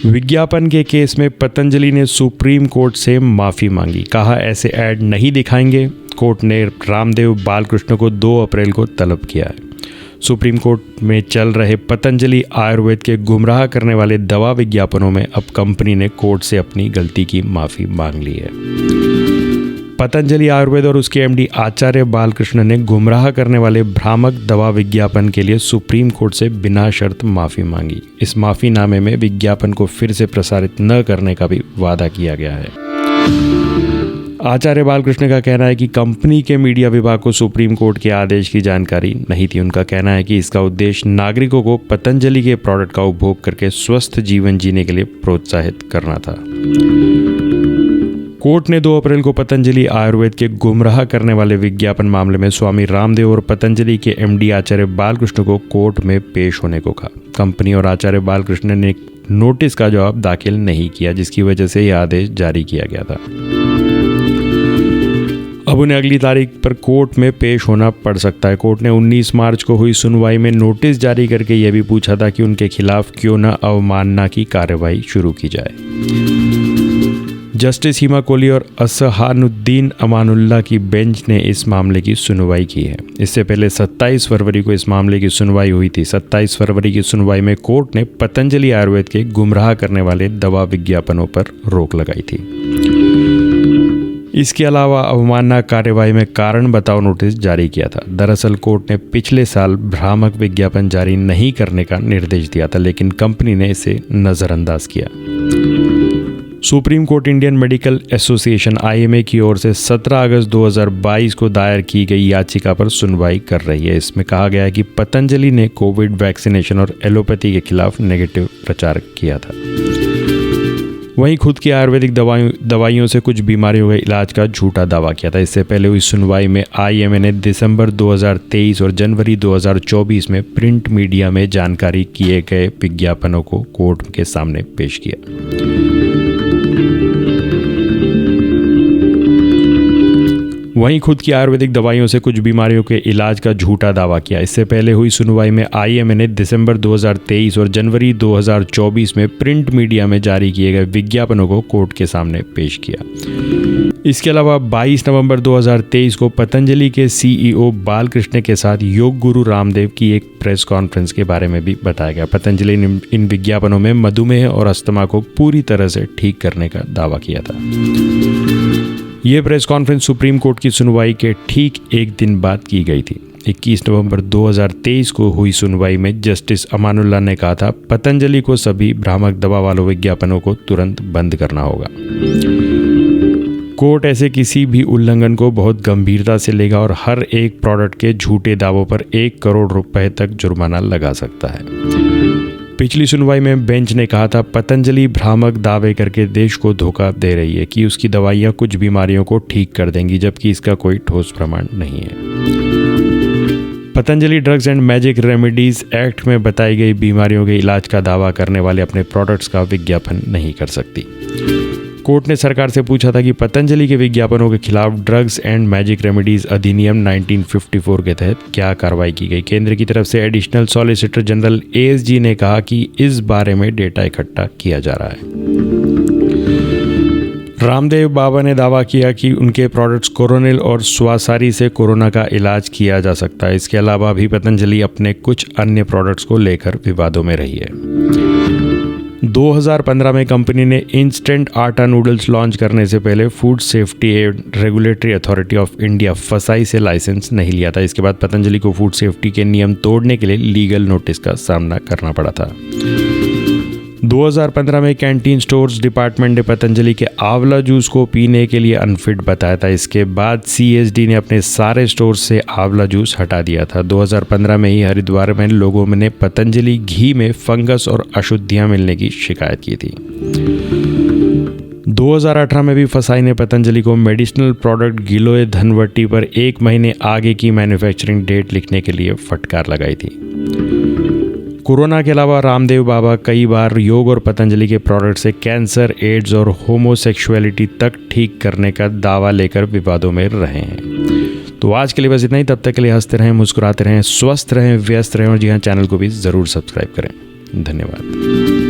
विज्ञापन के केस में पतंजलि ने सुप्रीम कोर्ट से माफ़ी मांगी। कहा ऐसे ऐड नहीं दिखाएंगे। कोर्ट ने रामदेव बालकृष्ण को 2 अप्रैल को तलब किया है। सुप्रीम कोर्ट में चल रहे पतंजलि आयुर्वेद के गुमराह करने वाले दवा विज्ञापनों में अब कंपनी ने कोर्ट से अपनी गलती की माफ़ी मांग ली है। पतंजलि आयुर्वेद और उसके एमडी आचार्य बालकृष्ण ने गुमराह करने वाले भ्रामक दवा विज्ञापन के लिए सुप्रीम कोर्ट से बिना शर्त माफ़ी मांगी। इस माफ़ीनामे में विज्ञापन को फिर से प्रसारित न करने का भी वादा किया गया है। आचार्य बालकृष्ण का कहना है कि कंपनी के मीडिया विभाग को सुप्रीम कोर्ट के आदेश की जानकारी नहीं थी। उनका कहना है कि इसका उद्देश्य नागरिकों को पतंजलि के प्रोडक्ट का उपभोग करके स्वस्थ जीवन जीने के लिए प्रोत्साहित करना था। कोर्ट ने 2 अप्रैल को पतंजलि आयुर्वेद के गुमराह करने वाले विज्ञापन मामले में स्वामी रामदेव और पतंजलि के एमडी आचार्य बालकृष्ण को कोर्ट में पेश होने को कहा। कंपनी और आचार्य बालकृष्ण ने नोटिस का जवाब दाखिल नहीं किया, जिसकी वजह से यह आदेश जारी किया गया था। अब उन्हें अगली तारीख पर कोर्ट में पेश होना पड़ सकता है। कोर्ट ने 19 मार्च को हुई सुनवाई में नोटिस जारी करके यह भी पूछा था कि उनके खिलाफ क्यों न अवमानना की कार्रवाई शुरू की जाए। जस्टिस हिमा कोहली और असहानुद्दीन अमानुल्लाह की बेंच ने इस मामले की सुनवाई की है। इससे पहले 27 फरवरी को इस मामले की सुनवाई हुई थी। 27 फरवरी की सुनवाई में कोर्ट ने पतंजलि आयुर्वेद के गुमराह करने वाले दवा विज्ञापनों पर रोक लगाई थी। इसके अलावा अवमानना कार्रवाई में कारण बताओ नोटिस जारी किया था। दरअसल कोर्ट ने पिछले साल भ्रामक विज्ञापन जारी नहीं करने का निर्देश दिया था, लेकिन कंपनी ने इसे नज़रअंदाज किया। Supreme court Indian medical association IMA की ओर से 17 अगस्त 2022 को दायर की गई याचिका पर सुनवाई कर रही है। इसमें कहा गया है कि पतंजलि ने कोविड वैक्सीनेशन और एलोपैथी के खिलाफ नेगेटिव प्रचार किया था। वहीं खुद की आयुर्वेदिक दवाइयों से कुछ बीमारियों के इलाज का झूठा दावा किया था। इससे पहले हुई सुनवाई में IMA ने दिसंबर 2023 और जनवरी 2024 में प्रिंट मीडिया में जानकारी किए गए विज्ञापनों को कोर्ट के सामने पेश किया। वहीं खुद की आयुर्वेदिक दवाइयों से कुछ बीमारियों के इलाज का झूठा दावा किया। इससे पहले हुई सुनवाई में IMA ने दिसंबर 2023 और जनवरी 2024 में प्रिंट मीडिया में जारी किए गए विज्ञापनों को कोर्ट के सामने पेश किया। इसके अलावा 22 नवंबर 2023 को पतंजलि के CEO बालकृष्ण के साथ योग गुरु रामदेव की एक प्रेस कॉन्फ्रेंस के बारे में भी बताया गया। पतंजलि ने इन विज्ञापनों में मधुमेह और अस्थमा को पूरी तरह से ठीक करने का दावा किया था। ये प्रेस कॉन्फ्रेंस सुप्रीम कोर्ट की सुनवाई के ठीक एक दिन बाद की गई थी। 21 नवंबर 2023 को हुई सुनवाई में जस्टिस अमानुल्लाह ने कहा था पतंजलि को सभी भ्रामक दवा वालों विज्ञापनों को तुरंत बंद करना होगा। कोर्ट ऐसे किसी भी उल्लंघन को बहुत गंभीरता से लेगा और हर एक प्रोडक्ट के झूठे दावों पर 1 करोड़ रुपए तक जुर्माना लगा सकता है। पिछली सुनवाई में बेंच ने कहा था पतंजलि भ्रामक दावे करके देश को धोखा दे रही है कि उसकी दवाइयां कुछ बीमारियों को ठीक कर देंगी, जबकि इसका कोई ठोस प्रमाण नहीं है। Patanjali drugs and magic remedies act में बताई गई बीमारियों के इलाज का दावा करने वाले अपने प्रोडक्ट्स का विज्ञापन नहीं कर सकती। कोर्ट ने सरकार से पूछा था कि पतंजलि के विज्ञापनों के खिलाफ ड्रग्स एंड मैजिक रेमेडीज अधिनियम 1954 के तहत क्या कार्रवाई की गई। केंद्र की तरफ से एडिशनल सॉलिसिटर जनरल ASG ने कहा कि इस बारे में डेटा इकट्ठा किया जा रहा है। रामदेव बाबा ने दावा किया कि उनके प्रोडक्ट्स कोरोनिल और स्वासारी से कोरोना का इलाज किया जा सकता है। इसके अलावा भी पतंजलि अपने कुछ अन्य प्रोडक्ट्स को लेकर विवादों में रही है। 2015 में कंपनी ने इंस्टेंट आटा नूडल्स लॉन्च करने से पहले food safety and regulatory authority of India फसाई से लाइसेंस नहीं लिया था। इसके बाद पतंजलि को फूड सेफ्टी के नियम तोड़ने के लिए लीगल नोटिस का सामना करना पड़ा था। 2015 में कैंटीन स्टोर्स डिपार्टमेंट ने पतंजलि के आंवला जूस को पीने के लिए अनफिट बताया था। इसके बाद CSD ने अपने सारे स्टोर से आंवला जूस हटा दिया था। 2015 में ही हरिद्वार में लोगों ने पतंजलि घी में फंगस और अशुद्धियां मिलने की शिकायत की थी। 2018 में भी फसाई ने पतंजलि को मेडिसिनल प्रोडक्ट गिलोय धनवटी पर 1 महीने आगे की मैन्युफैक्चरिंग डेट लिखने के लिए फटकार लगाई थी। कोरोना के अलावा रामदेव बाबा कई बार योग और पतंजलि के प्रोडक्ट से कैंसर, एड्स और होमोसेक्सुअलिटी तक ठीक करने का दावा लेकर विवादों में रहे हैं। तो आज के लिए बस इतना ही। तब तक के लिए हंसते रहें, मुस्कुराते रहें, स्वस्थ रहें, व्यस्त रहें और जी हाँ, चैनल को भी ज़रूर सब्सक्राइब करें। धन्यवाद।